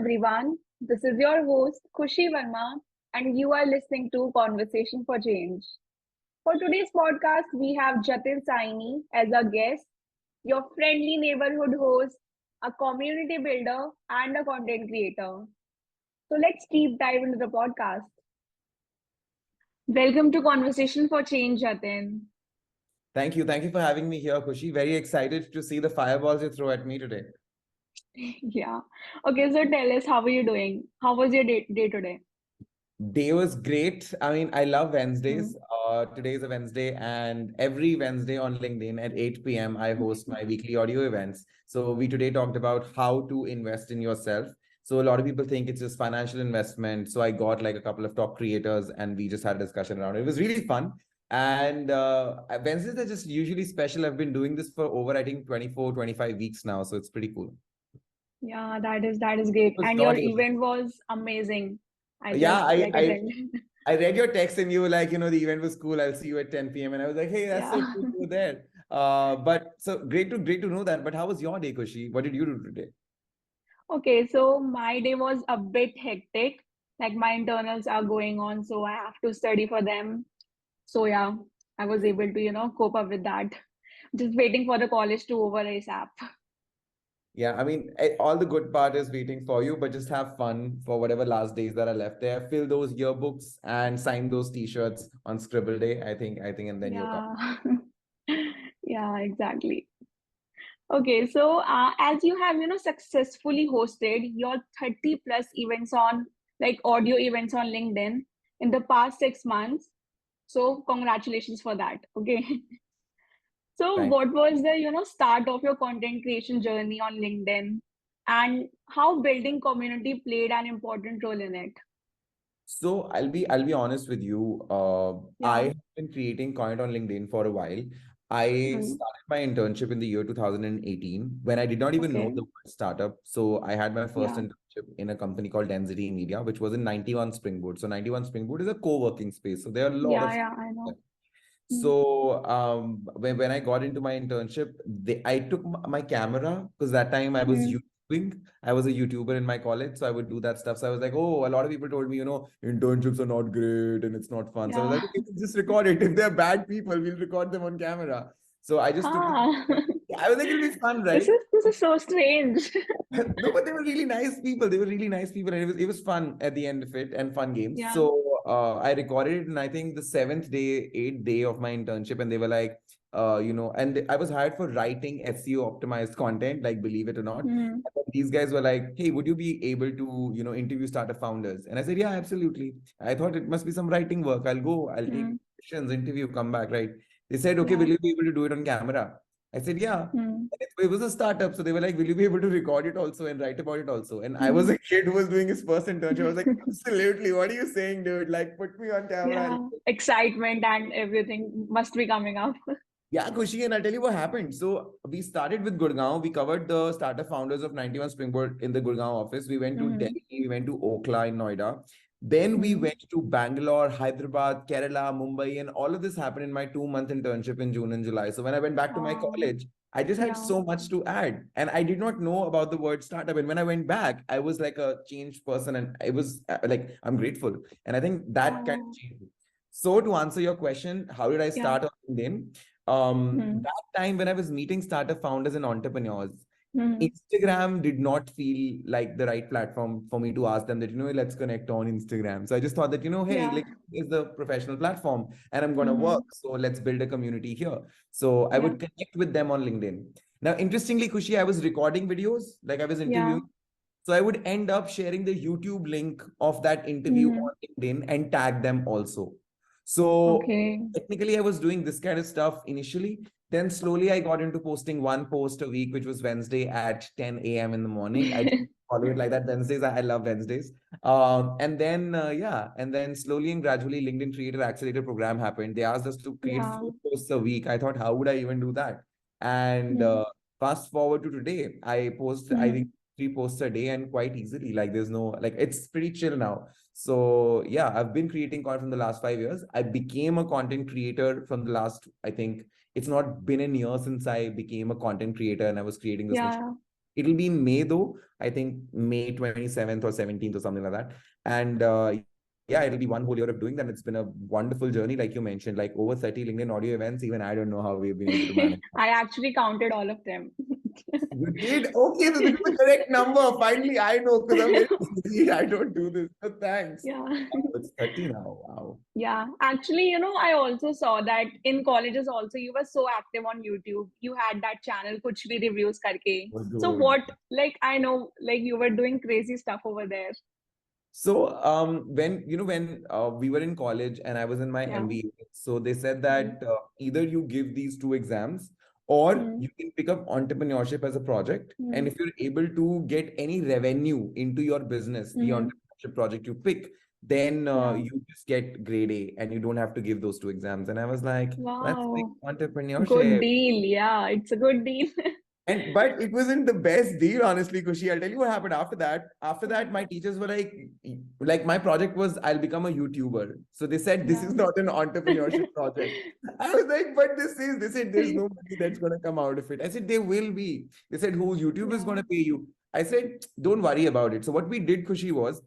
everyone. This is your host, Khushi Verma, and you are listening to Conversation for Change. For today's podcast, we have Jatin Saini as a guest, your friendly neighborhood host, a community builder, and a content creator. So let's deep dive into the podcast. Welcome to Conversation for Change, Jatin. Thank you. Thank you for having me here, Kushi. Very excited to see the fireballs you throw at me today. Yeah. Okay, so tell us, how are you doing? How was your day today? Day was great. I mean, I love Hmm. Wednesdays. Today is a Wednesday, and every Wednesday on LinkedIn at 8 p.m., I host my weekly audio events. So we today talked about how to invest in yourself. So a lot of people think it's just financial investment. So I got like a couple of top creators, and we just had a discussion around it. It was really fun. And Wednesdays are just usually special. I've been doing this for over, I think, 24, 25 weeks now. So it's pretty cool. Yeah, that is great. What's And your your day? event was amazing. I Yeah, just I, like I attended. I read your text and you were like, the event was cool. I'll see you at 10 p.m. And I was like, hey, that's so Yeah. cool you were there. But so great to know that. But how was your day, Kushi? What did you do today? Okay, so my day was a bit hectic. Like my internals are going on, so I have to study for them. So yeah, I was able to, cope up with that. Just waiting for the college to over ASAP. Yeah, I mean, all the good part is waiting for you, but just have fun for whatever last days that are left there. Fill those yearbooks and sign those t-shirts on Scribble Day. I think, and then you're Yeah. coming. Yeah, exactly. Okay, so as you have, successfully hosted your 30 plus events on like audio events on LinkedIn in the past 6 months. So congratulations for that. Okay. So Thank what was the, start of your content creation journey on LinkedIn and how building community played an important role in it? So I'll be honest with you. I Yeah. have been creating content on LinkedIn for a while. I Hmm. started my internship in the year 2018 when I did not even know Okay. the word startup. So I had my first Yeah. internship in a company called Denziti Media, which was in 91 Springboard. So 91 Springboard is a co-working space. So there are a lot Yeah, of yeah, I know. Hmm. so when I got into my internship, I took my camera because that time I was Hmm. YouTubing. I was a YouTuber in my college, so I would do that stuff. So I was like, oh, a lot of people told me, internships are not great and it's not fun. So I was Yeah. like, okay, just record it. If they're bad people, we'll record them on camera. So I just took the Ah. I was like, it'll be fun, This right? is this is so strange. No, but they were really nice people. They were really nice people, and it was fun at the end of it and fun games. Yeah. So I recorded it, and I think the seventh day, eighth day of my internship, and they were like, and I was hired for writing SEO optimized content, like believe it or not. Hmm. And then these guys were like, hey, would you be able to, interview startup founders? And I said, yeah, absolutely. I thought it must be some writing work. I'll go, I'll take Hmm. questions, interview, come back, right? They said, okay, Yeah. will you be able to do it on camera? I said, yeah. Hmm. And it was a startup. So they were like, will you be able to record it also and write about it also? And I was Hmm. a kid who was doing his first internship. I was like, absolutely. What are you saying, dude? Like, put me on camera. Yeah. Excitement and everything must be coming up. Yeah, Kushi, and I'll tell you what happened. So we started with Gurgaon. We covered the startup founders of 91 Springboard in the Gurgaon office. We went to Hmm. Delhi. We went to Okla in Noida. Then we Hmm. went to Bangalore, Hyderabad, Kerala, Mumbai, and all of this happened in my 2 month internship in June and July. So when I went back to my Wow. college, I just had Yeah. so much to add. And I did not know about the word startup. And when I went back, I was like a changed person. And I was like, I'm grateful. And I think that kind of Oh. changed me. So to answer your question, how did I Yeah. start on LinkedIn? Hmm. That time when I was meeting startup founders and entrepreneurs, Hmm. Instagram did not feel like the right platform for me to ask them that, let's connect on Instagram. So I just thought that, hey, Yeah. like is the professional platform and I'm gonna work. Hmm. So let's build a community here. So I Yeah. would connect with them on LinkedIn. Now, interestingly, Kushi, I was recording videos, like I was Yeah. interviewing. So I would end up sharing the YouTube link of that interview Hmm. on LinkedIn and tag them also. So Okay. technically, I was doing this kind of stuff initially. Then slowly I got into posting one post a week, which was Wednesday at 10 a.m. in the morning. I just follow it like that. Wednesdays, I love Wednesdays. And then slowly and gradually, LinkedIn Creator Accelerator program happened. They asked us to create Yeah. 4 posts a week. I thought, how would I even do that? And Hmm. fast forward to today, I post, I think, Hmm. 3 posts a day and quite easily. Like there's no, like it's pretty chill now. So yeah, I've been creating content from the last 5 years. I became a content creator from the last, I think it's not been a year since I became a content creator and I was creating this much. Yeah. It'll be in May though. I think May 27th or 17th or something like that. And yeah, it'll be one whole year of doing that. It's been a wonderful journey, like you mentioned, like over 30 LinkedIn audio events. Even I don't know how we've been able to manage that. I actually counted all of them. You did? Okay, so this is the correct number. Finally, I know because I'm very busy. I don't do this. But thanks. Yeah. Oh, it's 30 now. Wow. Yeah, actually, I also saw that in colleges also you were so active on YouTube. You had that channel Kuch Bhi Reviews karke. Oh, So dude. what, like I know like you were doing crazy stuff over there. So when we were in college and I was in my Yeah. MBA, so they said Mm. that either you give these two exams or Mm. you can pick up entrepreneurship as a project. And Mm. if you're able to get any revenue into your business, the Mm. entrepreneurship project you pick, then Yeah. you just get grade A and you don't have to give those two exams. And I was like, let's pick Wow. Good entrepreneurship. deal. Yeah, it's a good deal. And but it wasn't the best deal, honestly, Kushi. I'll tell you what happened after that. After that, my teachers were like my project was I'll become a YouTuber. So they said this Yeah. is not an entrepreneurship project. I was like, but this is. They said there's no money that's gonna come out of it. I said there will be. They said who YouTube is Yeah. gonna pay you. I said don't worry about it. So what we did, Kushi, was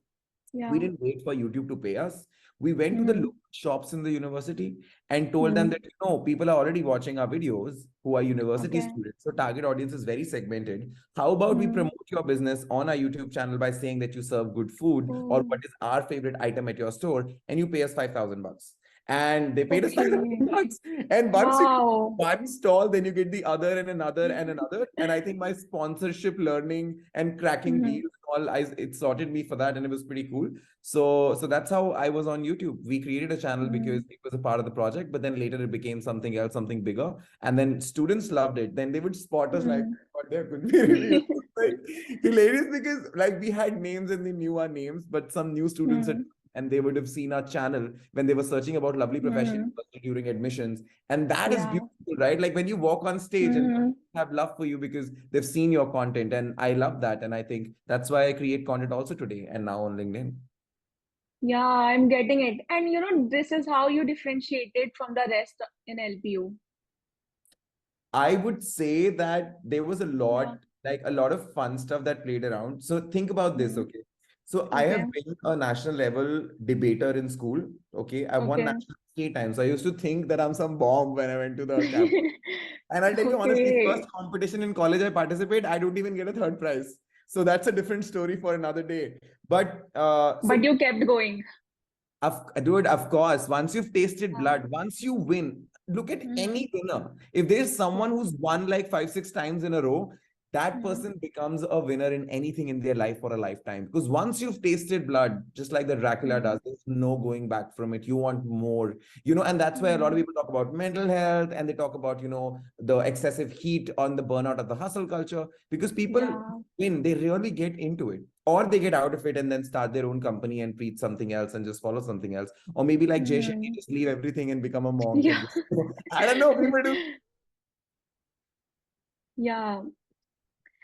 we Yeah. didn't wait for YouTube to pay us. We went to the Mm. local shops in the university and told them Mm. that, people are already watching our videos who are university Okay. students. So target audience is very segmented. How about we Mm. promote your business on our YouTube channel by saying that you serve good food or Oh. what is our favorite item at your store and you pay us 5,000 bucks. And they paid us Okay. 5,000 bucks. And once you get Wow. one stall, then you get the other and another and another. And I think my sponsorship learning and cracking Mm. deals all it sorted me for that and it was pretty cool. So that's how I was on YouTube. We created a channel because Mm. it was a part of the project, but then later it became something else, something bigger. And then students loved it. Then they would spot us like, Mm. what there could be reviews. Like hilarious because like we had names and they knew our names, but some new students had Mm. and they would have seen our channel when they were searching about lovely professions Mm. during admissions. And that is Yeah. beautiful, right? Like when you walk on stage and Mm. have love for you because they've seen your content. And I love that. And I think that's why I create content also today and now on LinkedIn. Yeah, I'm getting it. And this is how you differentiated from the rest in LPU. I would say that there was Yeah. a lot of fun stuff that played around. So think about this, Mm. okay? So I Okay. have been a national level debater in school. Okay. I've won Okay. national 3 times. So I used to think that I'm some bomb when I went to the camp. And I'll tell you honestly, first Okay. competition in college I participate, I don't even get a third prize. So that's a different story for another day. But But you kept going. dude, of course, once you've tasted Yeah. blood, once you win, look at Mm. any winner. If there's someone Yeah. who's won like 5, 6 times in a row, that Mm. person becomes a winner in anything in their life for a lifetime. Because once you've tasted blood, just like the Dracula Mm. does, there's no going back from it. You want more, and that's why a lot of Mm. people talk about mental health and they talk about, the excessive heat on the burnout of the hustle culture because people Yeah. win, they really get into it or they get out of it and then start their own company and preach something else and just follow something else. Or maybe like Jay Shetty, Mm. just leave everything and become a monk and Yeah. just, I don't know, people do. Yeah.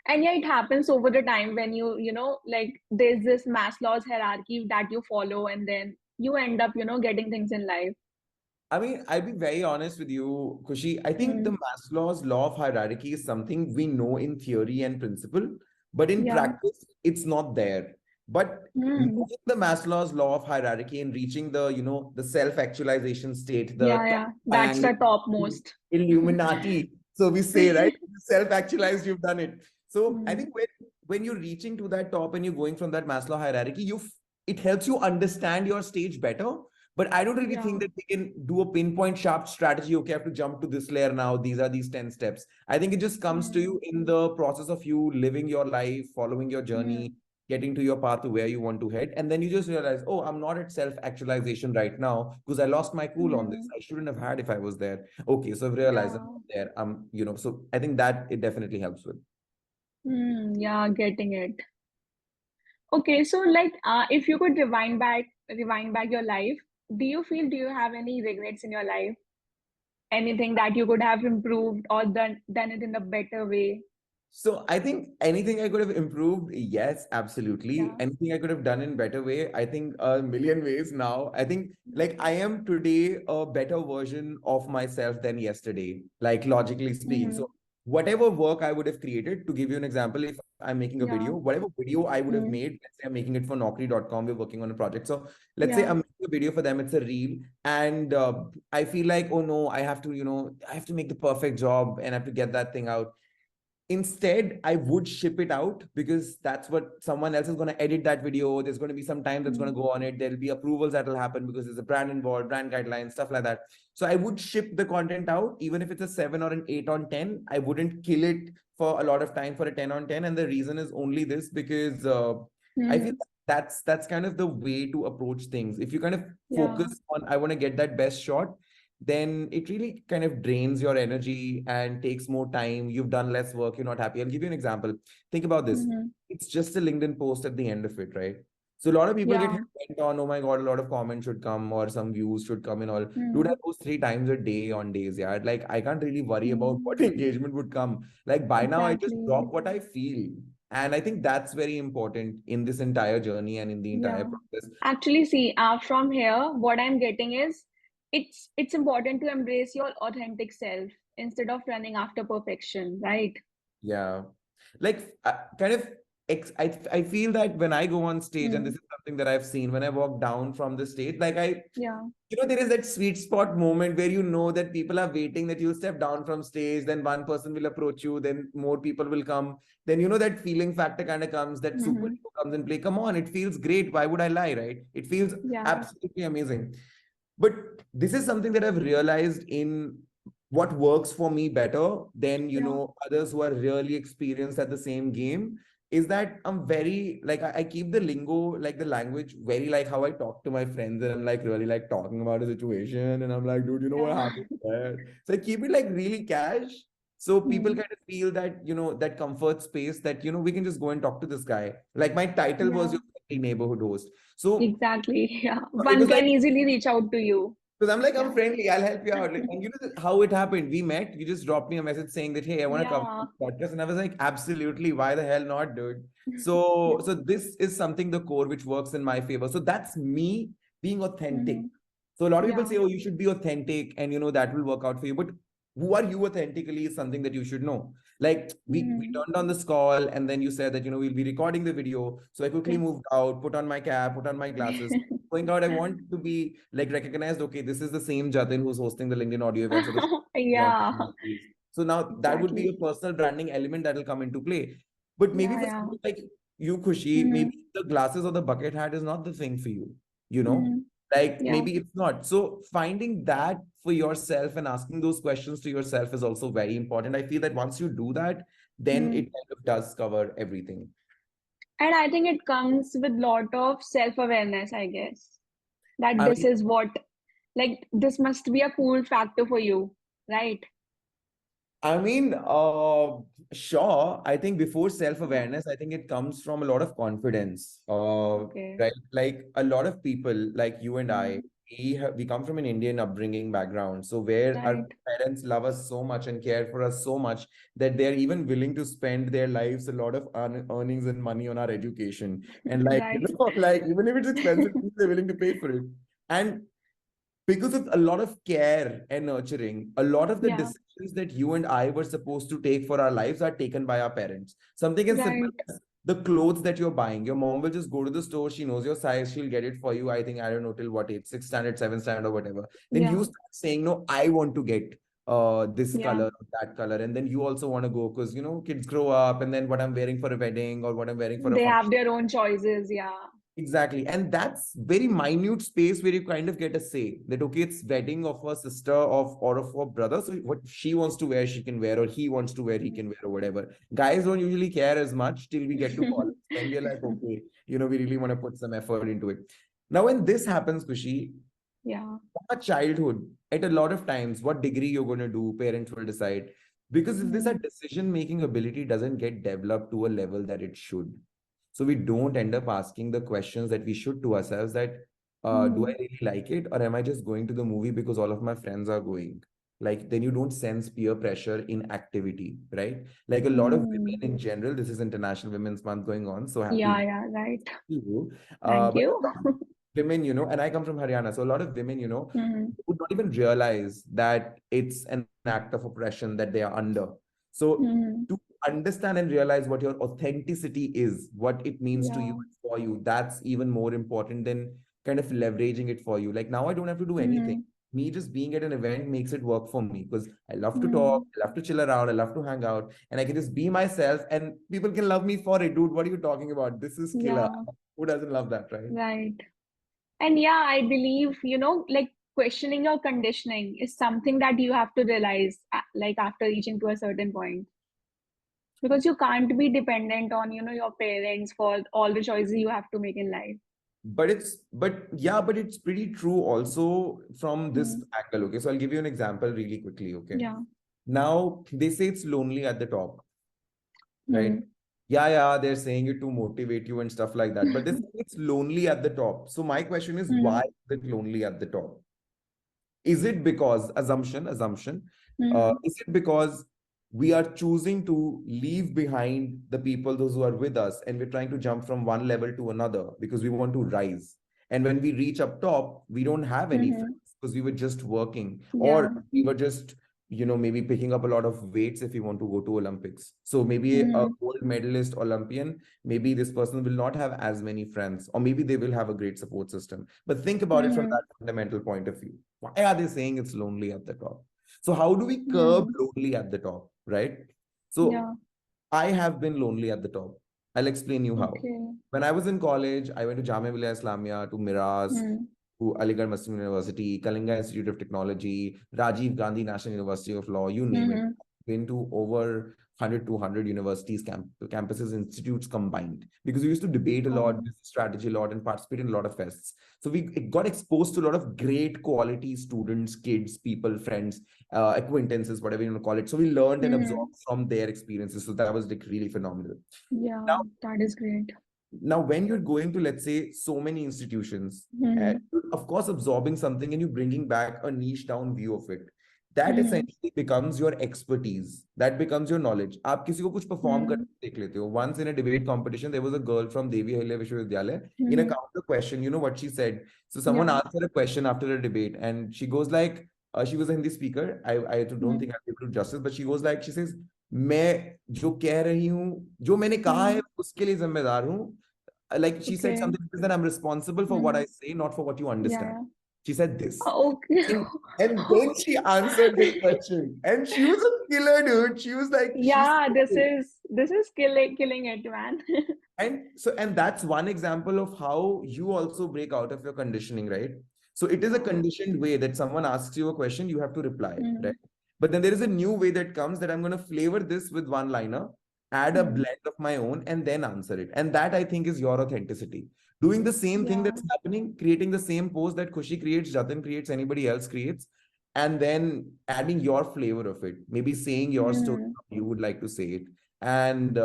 And yeah, it happens over the time when like there's this Maslow's hierarchy that you follow, and then you end up, getting things in life. I mean, I'll be very honest with you, Kushi. I think the Mm. Maslow's law of hierarchy is something we know in theory and principle, but in Yeah. practice, it's not there. But Mm. knowing the Maslow's law of hierarchy and reaching the self-actualization state, the Yeah, top yeah. That's triangle, the topmost. Illuminati. So we say, right? Self-actualized, you've done it. So I Mm. think when you're reaching to that top and you're going from that Maslow hierarchy, it helps you understand your stage better. But I don't really think Yeah. that we can do a pinpoint sharp strategy. Okay, I have to jump to this layer now. These are these 10 steps. I think it just comes to Mm. you in the process of you living your life, following your Mm. journey, getting to your path to where you want to head. And then you just realize, oh, I'm not at self-actualization right now because I lost my cool on this. Mm. I shouldn't have had if I was there. Okay, so I've realized I'm Yeah. not there. So I think that it definitely helps with. Yeah, getting it. Okay, so like, if you could rewind back your life, do you have any regrets in your life? Anything that you could have improved or done it in a better way? So I think anything I could have improved, yes, absolutely. Yeah. Anything I could have done in better way, I think a million ways now. I think like I am today a better version of myself than yesterday, like logically speaking. Mm-hmm. So whatever work I would have created, to give you an example, if I'm making a video, Yeah. whatever video I would have Mm. made, let's say I'm making it for Naukri.com, we're working on a project. So let's say Yeah. I'm making a video for them, it's a reel, and I feel like, oh no, I have to, I have to make the perfect job and I have to get that thing out. Instead, I would ship it out because that's what someone else is going to edit that video. There's going to be some time that's going Mm. to go on it. There'll be approvals that will happen because there's a brand involved, brand guidelines, stuff like that. So I would ship the content out, even if it's a 7 or an 8 on 10. I wouldn't kill it for a lot of time for a 10 on 10. And the reason is only this, because I feel Mm. that's kind of the way to approach things. If you kind of Yeah. focus on, I want to get that best shot, then it really kind of drains your energy and takes more time. You've done less work, you're not happy. I'll give you an example. Think about this. Mm-hmm. It's just a LinkedIn post at the end of it, right? So a lot of people get Yeah. bent on, oh my God, a lot of comments should come or some views should come and all. Dude, I Mm. post 3 times a day on days, yeah. Like I can't really worry about what Mm. engagement would come. Like by now, I just Exactly. drop what I feel. And I think that's very important in this entire journey and in the entire Yeah. process. Actually, see, from here, what I'm getting is it's important to embrace your authentic self instead of running after perfection, right? Yeah. Like kind of I feel that when I go on stage, and this Mm. is something that I've seen when I walk down from the stage, like I, Yeah. there is that sweet spot moment where that people are waiting, that you'll step down from stage, then one person will approach you, then more people will come. Then that feeling factor kind of comes, that super Mm-hmm. ego comes and play. Come on, it feels great. Why would I lie, right? It feels Yeah. absolutely amazing. But this is something that I've realized in what works for me better than, Yeah. others who are really experienced at the same game, is that I'm very like, I keep the lingo, like the language, very like how I talk to my friends, and I'm like really like talking about a situation, and I'm like, dude, you know what Yeah. happened there? So I keep it like really cash. So people Mm. kind of feel that, that comfort space, that, we can just go and talk to this guy. Like my title was Yeah. your neighborhood host. So Exactly. Yeah. it One was can like, easily reach out to you. because I'm like, I'm Yeah. friendly, I'll help you out. Like, and how it happened. We met, you just dropped me a message saying that, hey, I want to come to Yeah. this podcast. And I was like, absolutely, why the hell not, dude? Yeah. So this is something, the core, which works in my favor. So that's me being authentic. Mm-hmm. So a lot of people Yeah. say, oh, you should be authentic, and that will work out for you. But who are you authentically is something that you should know. Like we Mm. turned on this call, and then you said that, we'll be recording the video. So I quickly Yeah. moved out, put on my cap, put on my glasses. Going out, I want to be like recognized. Okay, this is the same Jatin who's hosting the LinkedIn audio events or the Yeah. so now that would be a Exactly. personal branding element that will come into play. But maybe Yeah. for Yeah. someone like you, Khushi, maybe Mm-hmm. the glasses or the bucket hat is not the thing for you, you know? Mm-hmm. Like Yeah. maybe it's not. So finding that for yourself and asking those questions to yourself is also very important. I feel that once you do that, then Mm. it kind of does cover everything. And I think it comes with lot of self-awareness, I guess, that I this mean, is what, like, this must be a cool factor for you, right? I mean, sure. I think before Yeah. self-awareness, I think it comes from a lot of confidence. Okay. Right? Like a lot of people, like you and I, Mm. we come from an Indian upbringing background, so where our Right. parents love us so much and care for us so much that they're even willing to spend their lives, a lot of earnings and money on our education, and like Right. like even if it's expensive, they're willing to pay for it. And because of a lot of care and nurturing, a lot of the Yeah. decisions that you and I were supposed to take for our lives are taken by our parents. Something as simple Right. as the clothes that you're buying. Your mom will just go to the store, she knows your size, she'll get it for you. I think, I don't know till what age, sixth standard, seventh standard, or whatever. Then you Yeah. start saying, no, I want to get this Yeah. color or that color. And then you also want to go because kids grow up, and then what I'm wearing for a wedding or what I'm wearing for a They have function. their own choices. Yeah. Exactly. And that's very minute space where you kind of get a say that, okay, it's wedding of a sister or of a brother. So what she wants to wear, she can wear, or he wants to wear, he can wear, or whatever. Guys don't usually care as much till we get to college. Then we're like, okay, we really want to put some effort into it. Now, when this happens, Kushi, Yeah. from a childhood, at a lot of times, what degree you're going to do, parents will decide. Because if this Mm. decision-making ability doesn't get developed to a level that it should, so we don't end up asking the questions that we should to ourselves, that do I Mm. really like it, or am I just going to the movie because all of my friends are going? Like then you don't sense peer pressure in activity, right? Like a lot of women Mm. in general, this is International Women's Month going on, so happy Yeah. to Yeah. Right. you. Thank But a you. lot of women, and I come from Haryana, so a lot of women, Mm. would not even realize that it's an act of oppression that they are under. So Hmm. to understand and realize what your authenticity is, what it means to you Yeah. and for you, that's even more important than kind of leveraging it for you. Like now I don't have to do anything. Hmm. Me just being at an event makes it work for me because I love to talk, Hmm. I love to chill around, I love to hang out, and I can just be myself and people can love me for it. Dude, what are you talking about? This is killer. Yeah. Who doesn't love that, right? Right. And yeah, I believe, like questioning your conditioning is something that you have to realize, like after reaching to a certain point, because you can't be dependent on, your parents for all the choices you have to make in life. But it's pretty true also from this Hmm. angle. Okay, so I'll give you an example really quickly. Okay, Yeah. now they say it's lonely at the top, right? Hmm. Yeah, they're saying it to motivate you and stuff like that, but they say it's lonely at the top. So my question is, why Hmm. is it lonely at the top? Is it because assumption, Hmm. is it because we are choosing to leave behind the people, those who are with us, and we're trying to jump from one level to another because we want to rise? And when we reach up top, we don't have any Hmm. friends because we were just working, or Yeah. we were just, maybe picking up a lot of weights if we want to go to Olympics. So maybe a Hmm. gold medalist Olympian, maybe this person will not have as many friends, or maybe they will have a great support system. But think about it from Hmm. that fundamental point of view. Why are they saying it's lonely at the top? So how do we curb Hmm. lonely at the top, right? So Yeah. I have been lonely at the top. I'll explain you how. Okay. When I was in college, I went to Jamia Millia Islamia, to Miraz, Hmm. to Aligarh Muslim University, Kalinga Institute of Technology, Rajiv Gandhi National University of Law, you name it. Hmm. Been to over 100, 200 universities, campuses, institutes combined. Because we used to debate a lot, Oh. business strategy a lot, and participate in a lot of fests. So we got exposed to a lot of great quality students, kids, people, friends, acquaintances, whatever you want to call it. So we learned and Hmm. absorbed from their experiences. So that was like really phenomenal. Now, Yeah, that is great. when you're going to, let's say, so many institutions, and Hmm. you're, of course, absorbing something and you bringing back a niche down view of it, that Hmm. essentially becomes your expertise. That becomes your knowledge. आप किसी को कुछ perform Hmm. करके देख लेते हो. Once in a debate competition, there was a girl from Devi Ahilya Vishwavidyalaya. In a Hmm. counter question, you know what she said? So someone Yeah. asked her a question after a debate, and she goes like, she was a Hindi speaker. I don't Hmm. think I'll be able to do justice, but she goes like, she says, मैं जो कह रही हूँ, जो मैंने कहा है, Hmm. उसके लिए जिम्मेदार हूँ. Like she said Okay. something that I'm responsible for what Hmm. I say, not for what you Yeah, understand. yeah. She said this. Okay. And then she answered this question. And she was a killer, dude. She was like, she's Yeah, this is killing it, man. and that's one example of how you also break out of your conditioning, right? So it is a Yeah. conditioned way that someone asks you a question, you have to reply, right? Hmm. But then there is a new way that comes that I'm going to flavor this with one liner, add a Hmm. blend of my own, and then answer it. And that I think is your authenticity. Doing the same thing Yeah. that's happening, creating the same post that Khushi creates, Jatin creates, anybody else creates, and then adding your flavor of it. Maybe saying your story, Hmm. how you would like to say it, and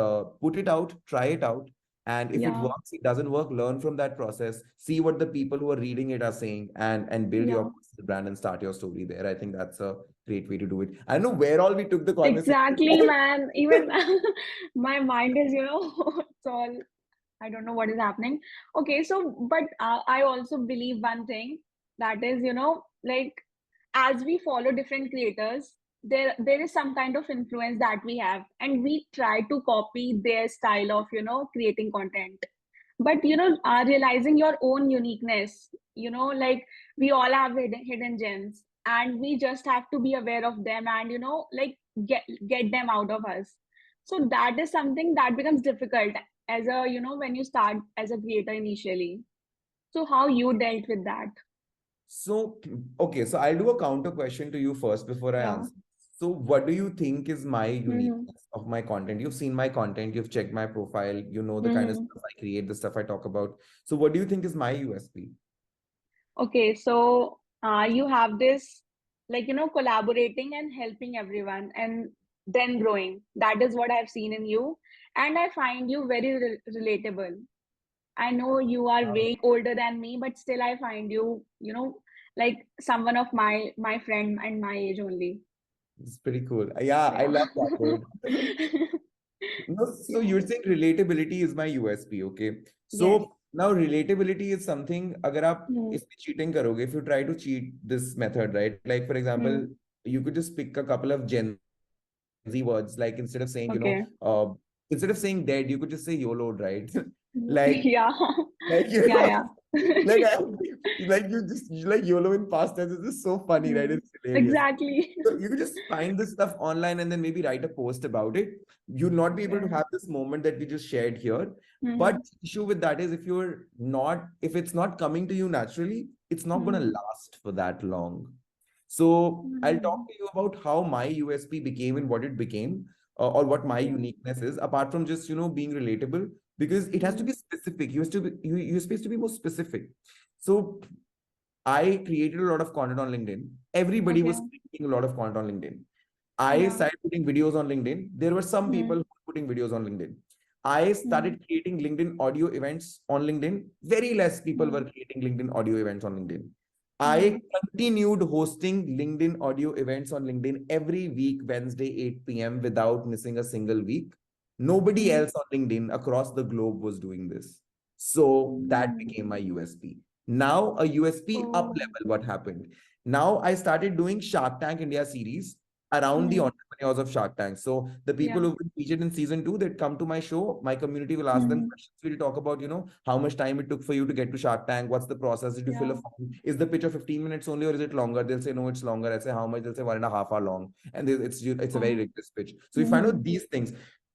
put it out, try it out, and if it Yeah. works, it doesn't work, learn from that process, see what the people who are reading it are saying, and build your Yeah. personal brand and start your story there. I think that's a great way to do it. I don't know where all we took the conversation. Exactly, man. Even my mind is, it's all, I don't know what is happening. Okay, so, but I also believe one thing, that is, like as we follow different creators, there is some kind of influence that we have, and we try to copy their style of, creating content. But realizing your own uniqueness, like we all have hidden gems, and we just have to be aware of them, and like get them out of us. So that is something that becomes difficult as a, when you start as a creator initially. So how you dealt with that? So, okay, so I'll do a counter question to you first before I Yeah. answer. So, what do you think is my Mm-hmm. uniqueness of my content? You've seen my content, you've checked my profile, you know the kind of Mm-hmm. stuff I create, the stuff I talk about. So, what do you think is my USP? Okay, so you have this, like, collaborating and helping everyone and then growing. That is what I've seen in you. And I find you very relatable. I know you are way older than me, but still I find you, like someone of my friend and my age only. It's pretty cool. Yeah, I Yeah. love that, dude. No, so Yeah. you're saying relatability is my USP, okay? Yes. So now relatability is something, अगर आप Hmm. इसमें cheating करोगे, if you try to cheat this method, right? Like for example, Hmm. you could just pick a couple of Gen Gen Z words. Like instead of saying, Okay. instead of saying dead, you could just say YOLO, right? Like, Yeah. like you Yeah, know, yeah. like like you just like YOLO in past tense. It's just so funny, right? Hmm. It's hilarious. Exactly. So you could just find this stuff online and then maybe write a post about it. You'll not be able to Okay. have this moment that we just shared here. But Hmm. the issue with that is if it's not coming to you naturally, it's not going to Hmm. last for that long. So I'll Hmm. talk to you about how my USP became and what it became, or what my Okay. uniqueness is, apart from just, being relatable, because it has to Hmm. be specific. You're supposed to be more specific. So I created a lot of content on LinkedIn. Everybody Okay. was creating a lot of content on LinkedIn. I Yeah. started putting videos on LinkedIn. There were some people Hmm. who were putting videos on LinkedIn. I Hmm. started creating LinkedIn audio events on LinkedIn. Very less people Hmm. were creating LinkedIn audio events on LinkedIn. Hmm. I continued hosting LinkedIn audio events on LinkedIn every week, Wednesday, 8 p.m., without missing a single week. Nobody Hmm. else on LinkedIn across the globe was doing this. So that Hmm. became my USP. Now, a USP up Oh. level, what happened? Now I started doing Shark Tank India series around the Hmm. entrepreneurs of Shark Tank. So the people Yeah. who've been featured in season 2 that come to my show, my community will ask them Hmm. questions. We'll talk about, how much time it took for you to get to Shark Tank. What's the process? Did you fill a Yeah. form? Is the pitch of 15 minutes only or is it longer? They'll say, no, it's longer. I say, how much? They'll say 1.5 hour long. And it's a very Oh. rigorous pitch. So you find Hmm. out these things.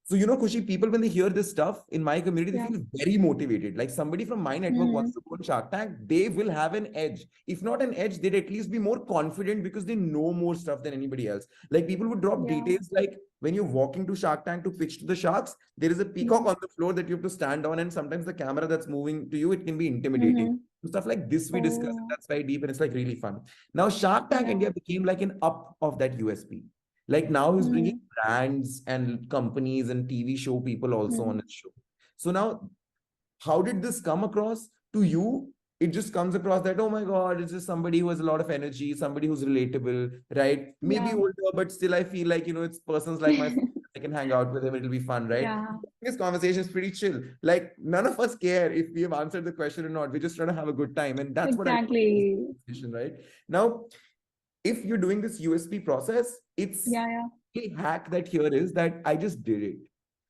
So, Kushi, people, when they hear this stuff in my community, they Yeah. feel very motivated. Like somebody from my network Hmm. wants to go on Shark Tank, they will have an edge. If not an edge, they'd at least be more confident because they know more stuff than anybody else. Like people would drop Yeah. details like when you're walking to Shark Tank to pitch to the sharks, there is a peacock Hmm. on the floor that you have to stand on, and sometimes the camera that's moving to you, it can be intimidating. Hmm. So stuff like this we discuss, and Oh. that's very deep and it's like really fun. Now, Shark Tank Yeah. India became like an up of that USP. Like now he's bringing Hmm. brands and companies and TV show people also on Hmm. his show. So now, how did this come across to you? It just comes across that, oh my God, it's just somebody who has a lot of energy, somebody who's relatable, right? Maybe Yeah. older, but still I feel like, it's persons like my friend. I can hang out with him, it'll be fun, right? Yeah. This conversation is pretty chill. Like none of us care if we have answered the question or not. We're just trying to have a good time. And that's what I love about this Exactly. conversation, right? Now, if you're doing this USP process, it's Yeah. Yeah. a hack that here is that I just did it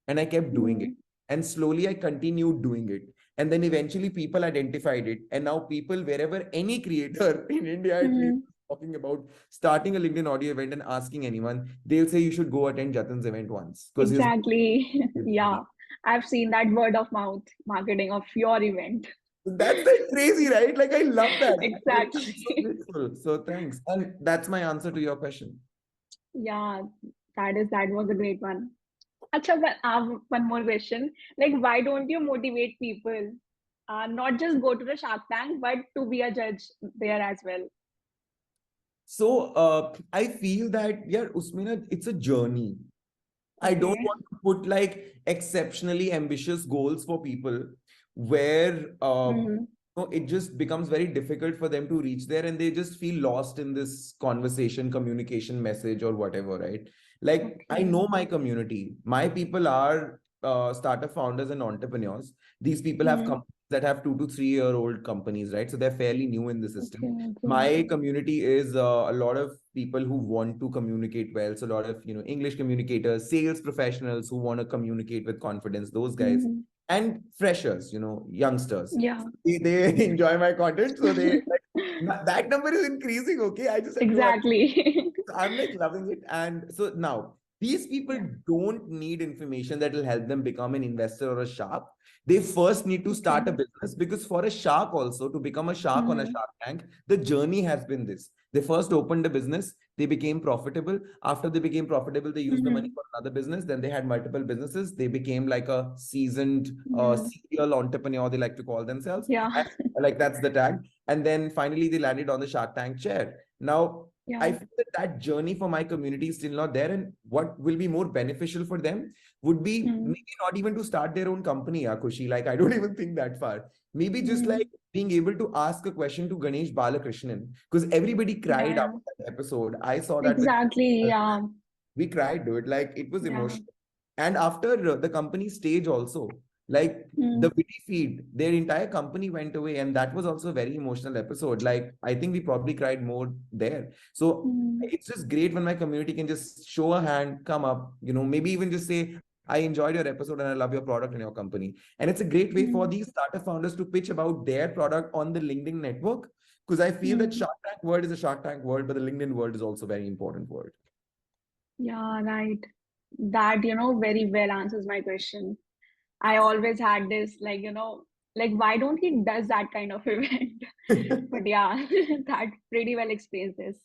and I kept doing it. Hmm. And slowly I continued doing it. And then eventually people identified it. And now people, wherever any creator in India at least Hmm. is talking about starting a LinkedIn audio event and asking anyone, they'll say you should go attend Jatin's event once because his Exactly. Yeah. I've seen that word of mouth marketing of your event. that's like crazy, right? Like I love that. I'm so Exactly. grateful. So thanks. And that's my answer to your question. Yeah, that was a great one. Acha, I have one more question. Like, why don't you motivate people? Not just go to the Shark Tank, but to be a judge there as well. So I feel that yeah, Usmina, it's a journey. I don't Okay. want to put like exceptionally ambitious goals for people where Mm-hmm. it just becomes very difficult for them to reach there and they just feel lost in this conversation, communication message or whatever, right? Like I Okay. know my community. My people are startup founders and entrepreneurs. These people have Mm. companies that have 2 to 3 year old companies, right? So they're fairly new in the Okay. system. Okay. My community is a lot of people who want to communicate well. So a lot of English communicators, sales professionals who want to communicate with confidence, those guys, Mm-hmm. and freshers, youngsters. Yeah. They enjoy my content, so they like that number is increasing. Okay, I just have no idea. Exactly. I'm like loving it. And so now these people Yeah. don't need information that will help them become an investor or a shark. They first need to Okay. start a business because for a shark also to become a shark on a Mm-hmm. Shark Tank, the journey has been this. They first opened a business, they became profitable. After they became profitable, they used the money Mm-hmm. for another business. Then they had multiple businesses. They became like a seasoned Mm-hmm. serial entrepreneur, they like to call themselves. Yeah. And, like that's the tag. And then finally they landed on the Shark Tank chair. Now I Yeah. feel that that journey for my community is still not there. And what will be more beneficial for them would be Mm-hmm. maybe not even to start their own company, Akushi. Like, I don't even think that far. Maybe just Mm-hmm. like being able to ask a question to Ganesh Balakrishnan, because everybody Yeah. cried Yeah. after that episode. I saw that with Exactly. Yeah. we cried, dude. Like, it was Yeah. emotional. And after the company stage also, Like the Hmm. witty feed, their entire company went away, and that was also a very emotional episode. Like I think we probably cried more there. So Hmm. it's just great when my community can just show a hand, come up, maybe even just say, I enjoyed your episode and I love your product and your company. And it's a great way for Hmm. these startup founders to pitch about their product on the LinkedIn network. Because I feel that Hmm. Shark Tank world is a Shark Tank world, but the LinkedIn world is also a very important world. Yeah, right. That, very well answers my question. I always had this, like, why don't he does that kind of event? But yeah, that pretty well explains this.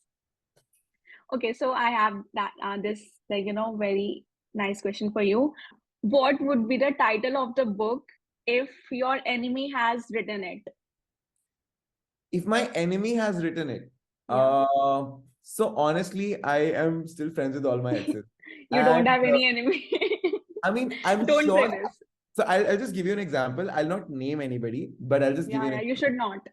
Okay, so I have that this very nice question for you. What would be the title of the book if your enemy has written it? If my enemy has written it, Yeah. so honestly, I am still friends with all my exes. You don't And have any enemy. I mean, I'm Don't say sure. this. So I'll just give you an example. I'll not name anybody, but I'll just give you Yeah, an yeah, you example. should not.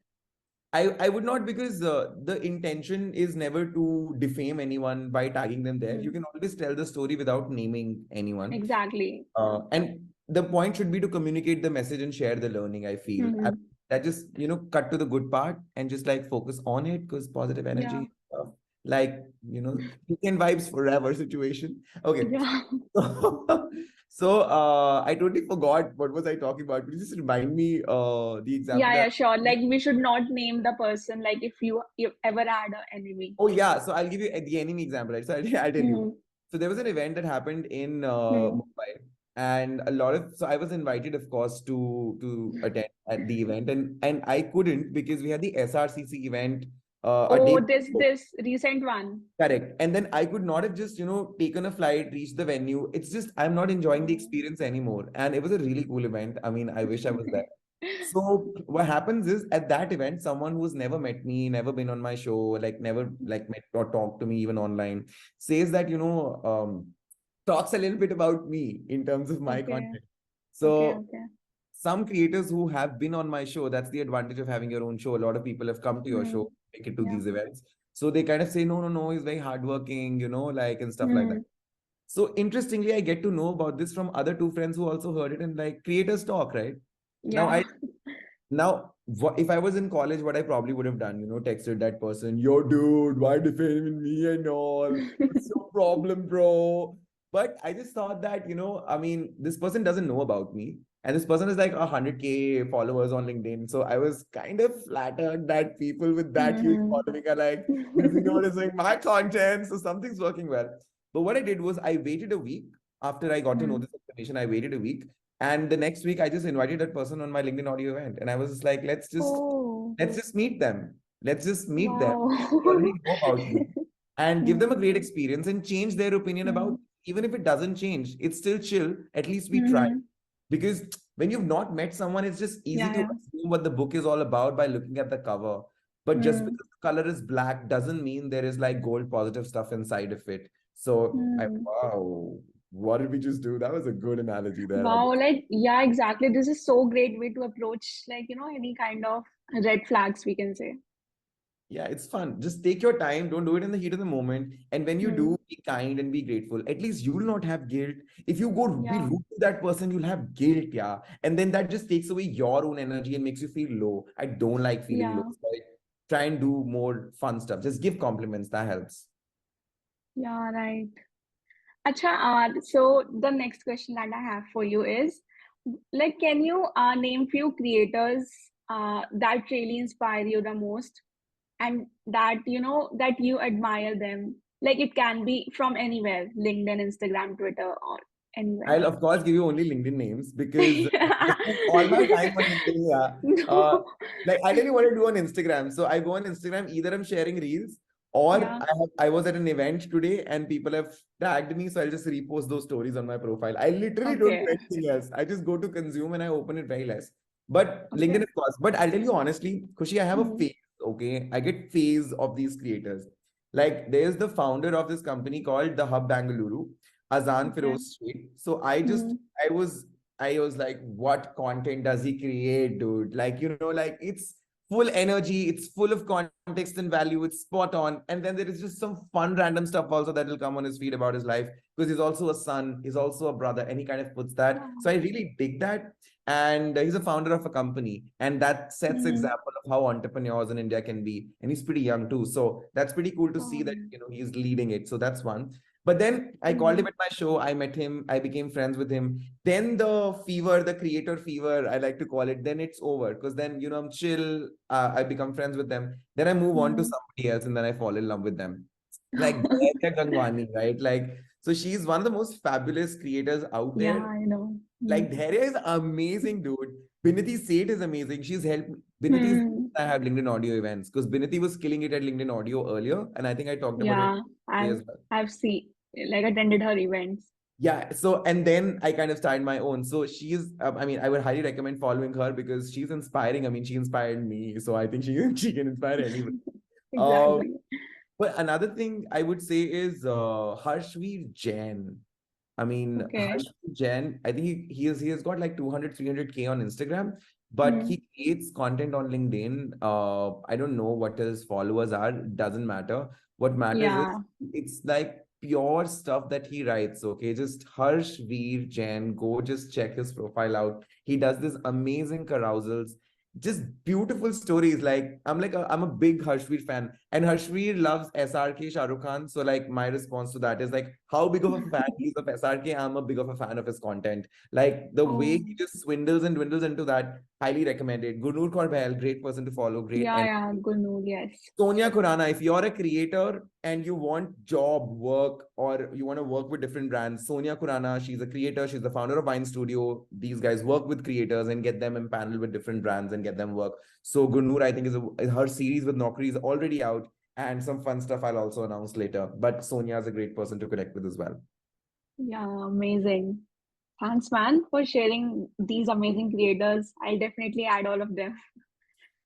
I would not, because the intention is never to defame anyone by tagging them there. You Hmm. can always tell the story without naming anyone. Exactly. And the point should be to communicate the message and share the learning, I feel. Hmm. That just, cut to the good part and just like focus on it, because positive Yeah. energy, like, weekend vibes forever situation. Okay. Yeah. So I totally forgot what was I talking about. Could you just remind me the example Yeah, that yeah, sure. Like we should not name the person, like if you ever had an enemy. Oh yeah, so I'll give you the enemy example, right? So I'll tell you. Hmm. So there was an event that happened in Hmm. Mumbai, and so I was invited, of course, to attend at the event, and I couldn't because we had the SRCC event a day Oh, this before. this recent one. Correct. And then I could not have just, taken a flight, reached the venue. It's just I'm not enjoying the Oh. experience anymore. And it was a really cool event. I mean, I wish I was there. So what happens is at that event, someone who's never met me, never been on my show, like never like met or talked to me even online, says that, talks a little bit about me in terms of my Okay, content. okay, So okay. some creators who have been on my show, that's the advantage of having your own show. A lot of people have come to your Hmm. show, make it to Yeah. these events. So they kind of say, no, no, no, he's very hardworking, like, and stuff like that. Hmm. So interestingly, I get to know about this from other two friends who also heard it, and like creators talk, right? Now Yeah. I now, if I was in college, what I probably would have done, texted that person, yo, dude, why defaming me and all? What's your problem, bro? But I just thought that, I mean, this person doesn't know about me. And this person is like 100K followers on LinkedIn. So I was kind of flattered that people with that huge Hmm. following are like, this is noticing my content. So something's working well. But what I did was I waited a week after I got to know Hmm. this information. I waited a week, and the next week, I just invited that person on my LinkedIn audio event. And I was just like, Oh, let's just meet them. Let's just meet them. wow. They already know about me. And give them Hmm. a great experience and change their opinion about, Hmm. even if it doesn't change, it's still chill. At least we try. Hmm. Because when you've not met someone, it's just easy Yeah, to yeah. assume what the book is all about by looking at the cover. But just Hmm. because the color is black doesn't mean there is like gold positive stuff inside of it. So Hmm. wow, what did we just do? That was a good analogy there. Wow, like, yeah, exactly. This is so great way to approach, like, any kind of red flags, we can say. Yeah, it's fun. Just take your time. Don't do it in the heat of the moment. And when you Hmm. do, be kind and be grateful. At least you will not have guilt. If you go be Yeah, rude to that person, you'll have guilt. Yeah. And then that just takes away your own energy and makes you feel low. I don't like feeling low. yeah, So I try and do more fun stuff. Just give compliments. That helps. yeah, right. Acha, so the next question that I have for you is, like, can you name few creators that really inspire you the most and that that you admire them? Like it can be from anywhere, LinkedIn, Instagram, Twitter, or anywhere. I'll of course give you only LinkedIn names because I spend all my time on LinkedIn. Yeah. Uh, No. like I tell you what I do on Instagram. So I go on Instagram, either I'm sharing reels or Yeah. I was at an event today and people have tagged me. So I'll just repost those stories on my profile. I literally don't do Okay. anything else. I just go to consume and I open it very less. But Okay. LinkedIn, of course. But I'll tell you honestly, Kushi, I have a Hmm. phase. Okay. I get phase of these creators. Like there's the founder of this company called the Hub Bangalore, Azan Okay. Feroz Street. So I just Hmm. I was like, what content does he create, dude? Like, like it's full energy, it's full of context and value, it's spot on. And then there is just some fun random stuff also that will come on his feed about his life, because he's also a son, he's also a brother, and he kind of puts that. Yeah. So I really dig that. And he's a founder of a company, and that sets Mm. example of how entrepreneurs in India can be. And he's pretty young too, so that's pretty cool to see that, Um, he's leading it. So that's one. But then I called him mm. at my show. I met him. I became friends with him. Then the fever, the creator fever, I like to call it, then it's over. Because then, I'm chill. I become friends with them. Then I move on to Mm. somebody else and then I fall in love with them. Like Dhairya Gangwani, right? Like, so she's one of the most fabulous creators out Yeah, there. I know. Like, Mm. Dhairya is amazing, dude. Binati Seth is amazing. She's helped. Binati is Hmm. I have LinkedIn audio events because Binati was killing it at LinkedIn audio earlier. And I think I talked about it Yeah, I've as well. I've seen like attended her events. Yeah. So, and then I kind of started my own. So she's, I mean, I would highly recommend following her because she's inspiring. I mean, she inspired me. So I think she can inspire anyone. Uh, Exactly. but another thing I would say is Harshveer Jain. I mean, Okay. Harshveer Jain, I think he has got like 200, 300K on Instagram, but Hmm. he creates content on LinkedIn. I don't know what his followers are. Doesn't matter. What matters is Yeah. it's like pure stuff that he writes. Okay, just Harshveer Jain. Go just check his profile out. He does this amazing carousals, just beautiful stories. Like I'm a big Harshveer fan, and Harshveer loves SRK Shah Rukh Khan. So like my response to that is like how big of a fan he is of SRK. I'm a big of a fan of his content. Like the way Oh, he just swindles and dwindles into that, highly recommended. Gurnur Kaur Bahel, great person to follow, great. yeah, And yeah. Good news. Yes. Sonia Khurana, if you're a creator and you want job work or you want to work with different brands, Sonia Khurana, she's a creator, she's the founder of Wine Studio. These guys work with creators and get them empaneled with different brands and get them work. So Gurnur, I think, her series with Naukri is already out, and some fun stuff I'll also announce later. But Sonia is a great person to connect with as well. Yeah, amazing. Thanks, man, for sharing these amazing creators. I'll definitely add all of them.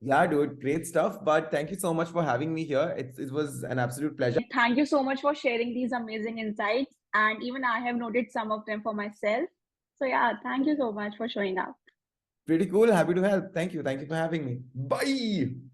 Yeah, dude, great stuff. But thank you so much for having me here. It was an absolute pleasure. Thank you so much for sharing these amazing insights. And even I have noted some of them for myself. So, yeah, thank you so much for showing up. Pretty cool. Happy to help. Thank you. Thank you for having me. Bye.